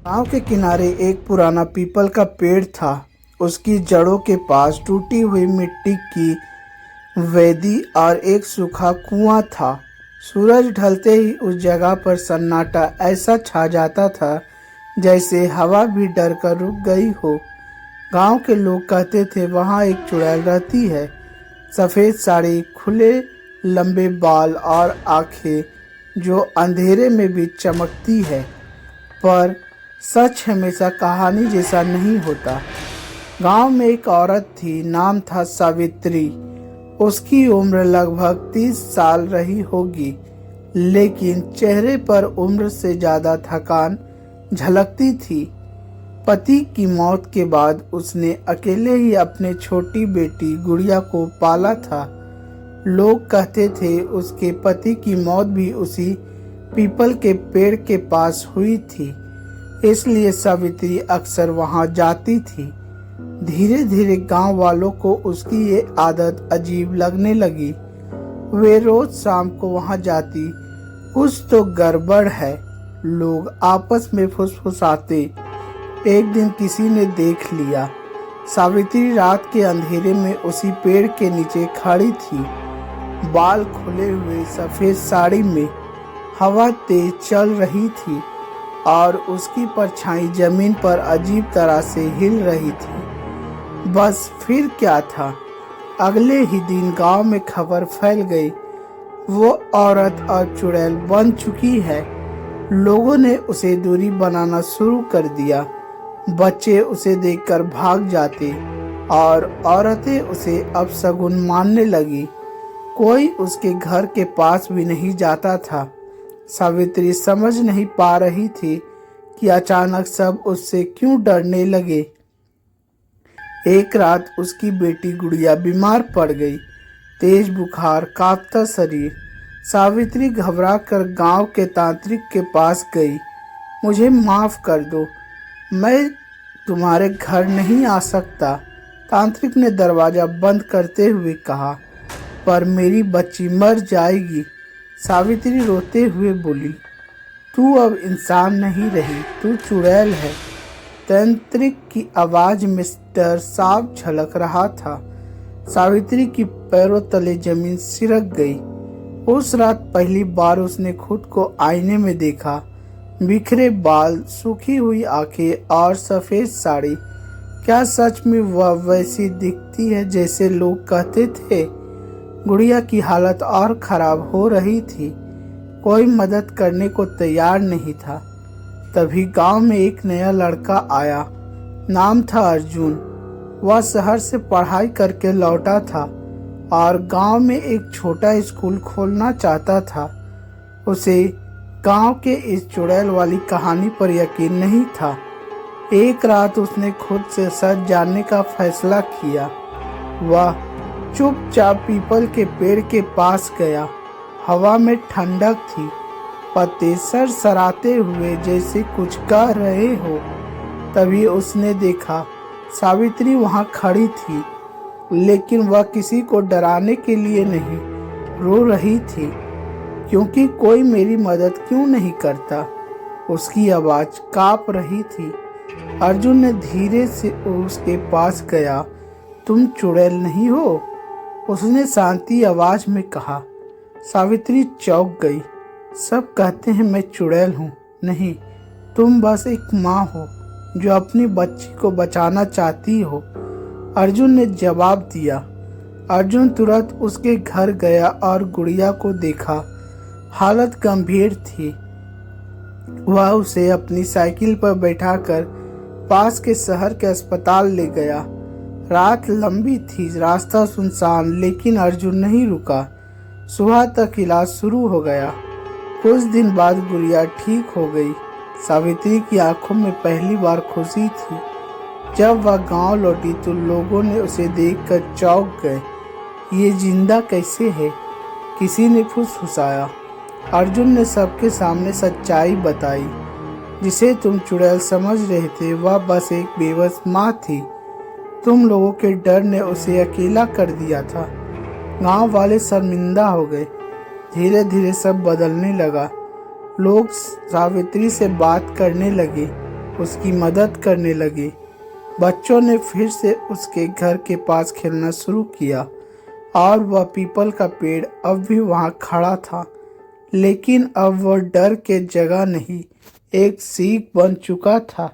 गांव के किनारे एक पुराना पीपल का पेड़ था। उसकी जड़ों के पास टूटी हुई मिट्टी की वेदी और एक सूखा कुआं था। सूरज ढलते ही उस जगह पर सन्नाटा ऐसा छा जाता था जैसे हवा भी डर कर रुक गई हो। गांव के लोग कहते थे वहां एक चुड़ैल रहती है। सफेद साड़ी, खुले लंबे बाल और आंखें जो अंधेरे में भी चमकती है। पर सच हमेशा कहानी जैसा नहीं होता। गांव में एक औरत थी, नाम था सावित्री। उसकी उम्र लगभग 30 साल रही होगी, लेकिन चेहरे पर उम्र से ज्यादा थकान झलकती थी। पति की मौत के बाद उसने अकेले ही अपने छोटी बेटी गुड़िया को पाला था। लोग कहते थे उसके पति की मौत भी उसी पीपल के पेड़ के पास हुई थी, इसलिए सावित्री अक्सर वहां जाती थी। धीरे धीरे गांव वालों को उसकी ये आदत अजीब लगने लगी। वे रोज शाम को वहां जाती। कुछ तो गड़बड़ है, लोग आपस में फुसफुसाते। एक दिन किसी ने देख लिया। सावित्री रात के अंधेरे में उसी पेड़ के नीचे खड़ी थी, बाल खुले हुए, सफेद साड़ी में। हवा तेज चल रही थी और उसकी परछाई जमीन पर अजीब तरह से हिल रही थी। बस फिर क्या था, अगले ही दिन गांव में खबर फैल गई, वो औरत अब चुड़ैल बन चुकी है। लोगों ने उसे दूरी बनाना शुरू कर दिया। बच्चे उसे देखकर भाग जाते और औरतें उसे अपशगुन मानने लगी। कोई उसके घर के पास भी नहीं जाता था। सावित्री समझ नहीं पा रही थी कि अचानक सब उससे क्यों डरने लगे। एक रात उसकी बेटी गुड़िया बीमार पड़ गई। तेज बुखार, कांपता शरीर। सावित्री घबरा कर गांव के तांत्रिक के पास गई। मुझे माफ कर दो, मैं तुम्हारे घर नहीं आ सकता, तांत्रिक ने दरवाजा बंद करते हुए कहा। पर मेरी बच्ची मर जाएगी, सावित्री रोते हुए बोली। तू अब इंसान नहीं रही, तू चुड़ैल है। तांत्रिक की आवाज में डर साफ झलक रहा था। सावित्री की पैरों तले जमीन सिरक गई। उस रात पहली बार उसने खुद को आईने में देखा। बिखरे बाल, सूखी हुई आंखें और सफेद साड़ी। क्या सच में वह वैसी दिखती है जैसे लोग कहते थे? गुड़िया की हालत और खराब हो रही थी। कोई मदद करने को तैयार नहीं था। तभी गांव में एक नया लड़का आया। नाम था अर्जुन। वह शहर से पढ़ाई करके लौटा था और गांव में एक छोटा स्कूल खोलना चाहता था। उसे गांव के इस चुड़ैल वाली कहानी पर यकीन नहीं था। एक रात उसने खुद से सच जानने का फैसला किया। वह चुपचाप पीपल के पेड़ के पास गया। हवा में ठंडक थी, पत्ते सरसराते हुए जैसे कुछ कह रहे हो। तभी उसने देखा सावित्री वहां खड़ी थी, लेकिन वह किसी को डराने के लिए नहीं, रो रही थी। क्योंकि कोई मेरी मदद क्यों नहीं करता? उसकी आवाज कांप रही थी। अर्जुन ने धीरे से उसके पास गया। तुम चुड़ैल नहीं हो? उसने शांति आवाज में कहा। सावित्री चौंक गई। सब कहते हैं मैं चुड़ैल हूँ। नहीं, तुम बस एक माँ हो जो अपनी बच्ची को बचाना चाहती हो, अर्जुन ने जवाब दिया। अर्जुन तुरंत उसके घर गया और गुड़िया को देखा। हालत गंभीर थी। वह उसे अपनी साइकिल पर बैठाकर पास के शहर के अस्पताल ले गया। रात लंबी थी, रास्ता सुनसान, लेकिन अर्जुन नहीं रुका। सुबह तक इलाज शुरू हो गया। कुछ दिन बाद गुड़िया ठीक हो गई। सावित्री की आंखों में पहली बार खुशी थी। जब वह गांव लौटी तो लोगों ने उसे देखकर चौंक गए। ये जिंदा कैसे है? किसी ने फुसफुसाया। अर्जुन ने सबके सामने सच्चाई बताई। जिसे तुम चुड़ैल समझ रहे थे वह बस एक बेबस माँ थी। तुम लोगों के डर ने उसे अकेला कर दिया था। गांव वाले शर्मिंदा हो गए। धीरे धीरे सब बदलने लगा। लोग सावित्री से बात करने लगे, उसकी मदद करने लगे। बच्चों ने फिर से उसके घर के पास खेलना शुरू किया और वह पीपल का पेड़ अब भी वहाँ खड़ा था, लेकिन अब वह डर के जगह नहीं, एक सीख बन चुका था।